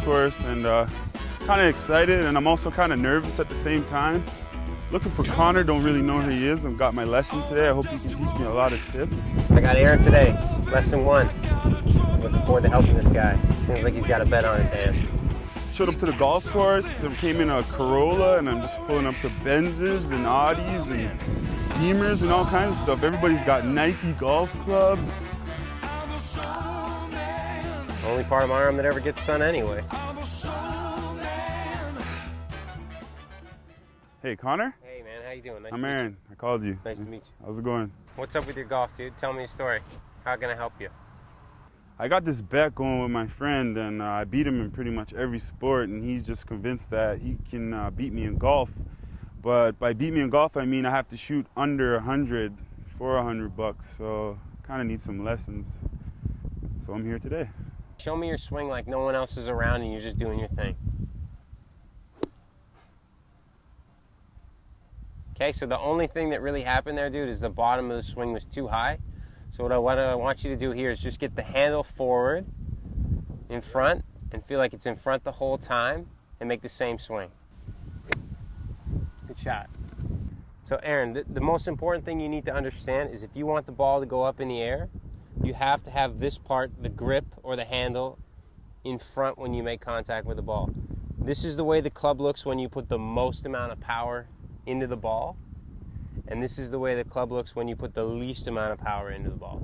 course, and kind of excited, and I'm also kind of nervous at the same time. Looking for Conor, don't really know who he is. I've got my lesson today. I hope he can teach me a lot of tips. I got Aaron today, lesson 1. I'm looking forward to helping this guy. Seems like he's got a bet on his hands. Showed up to the golf course, and came in a Corolla, and I'm just pulling up to Benzes and Audis and Beamers and all kinds of stuff. Everybody's got Nike golf clubs. Only part of my arm that ever gets sun anyway. Hey, Conor? Hey man, how you doing? Nice I'm to meet Aaron. I called you. Nice to meet you. How's it going? What's up with your golf, dude? Tell me a story. How can I help you? I got this bet going with my friend, and I beat him in pretty much every sport, and he's just convinced that he can beat me in golf. But by beat me in golf, I mean I have to shoot under 100 for $100, so kind of need some lessons. So I'm here today. Show me your swing like no one else is around and you're just doing your thing. Okay, so the only thing that really happened there, dude, is the bottom of the swing was too high. So what I want you to do here is just get the handle forward in front and feel like it's in front the whole time and make the same swing. Good shot. So Aaron, the most important thing you need to understand is if you want the ball to go up in the air, you have to have this part, the grip or the handle, in front when you make contact with the ball. This is the way the club looks when you put the most amount of power into the ball, and this is the way the club looks when you put the least amount of power into the ball.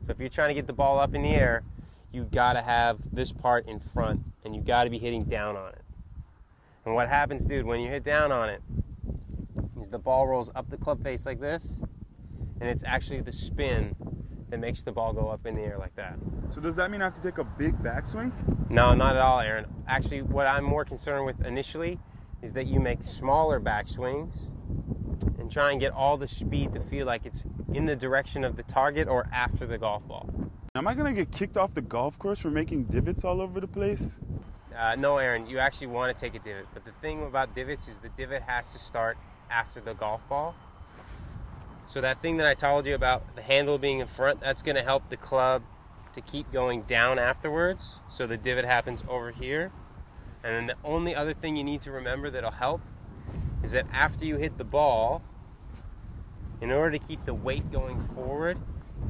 So if you're trying to get the ball up in the air, you gotta have this part in front, and you gotta be hitting down on it. And what happens, dude, when you hit down on it, is the ball rolls up the club face like this, and it's actually the spin that makes the ball go up in the air like that. So does that mean I have to take a big backswing? No, not at all, Aaron. Actually, what I'm more concerned with initially is that you make smaller backswings and try and get all the speed to feel like it's in the direction of the target or after the golf ball. Am I gonna get kicked off the golf course for making divots all over the place? No, Aaron, you actually want to take a divot. But the thing about divots is the divot has to start after the golf ball. So that thing that I told you about, the handle being in front, that's gonna help the club to keep going down afterwards. So the divot happens over here. And then the only other thing you need to remember that'll help is that after you hit the ball, in order to keep the weight going forward,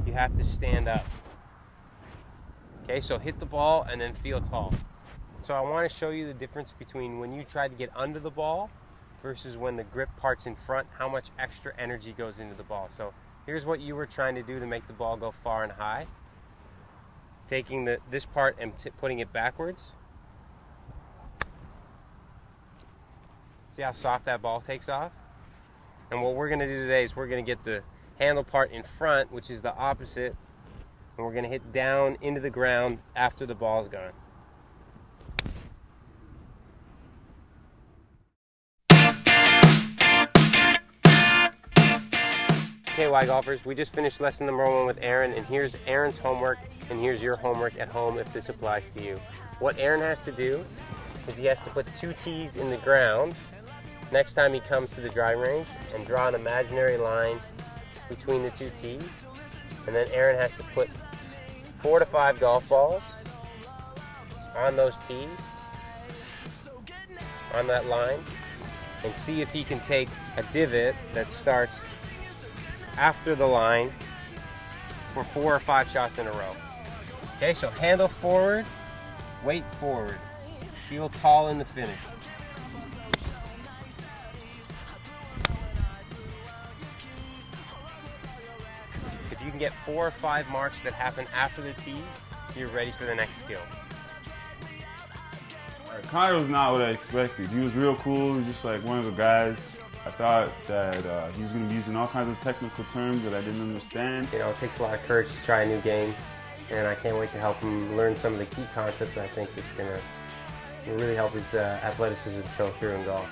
you have to stand up. Okay, so hit the ball and then feel tall. So I want to show you the difference between when you try to get under the ball versus when the grip part's in front, how much extra energy goes into the ball. So here's what you were trying to do to make the ball go far and high. Taking this part and putting it backwards. See how soft that ball takes off? And what we're going to do today is we're going to get the handle part in front, which is the opposite, and we're going to hit down into the ground after the ball's gone. Okay, Y golfers, we just finished lesson number 1 with Aaron, and here's Aaron's homework, and here's your homework at home if this applies to you. What Aaron has to do is he has to put 2 tees in the ground next time he comes to the driving range and draw an imaginary line between the 2 tees. And then Aaron has to put 4 to 5 golf balls on those tees, on that line, and see if he can take a divot that starts after the line for 4 or 5 shots in a row. Okay, so handle forward, weight forward, feel tall in the finish. If you can get 4 or 5 marks that happen after the tees, you're ready for the next skill. Conor was not what I expected. He was real cool. He was just like one of the guys. I thought that he was going to be using all kinds of technical terms that I didn't understand. You know, it takes a lot of courage to try a new game, and I can't wait to help him learn some of the key concepts. I think it's going to really help his athleticism show through in golf.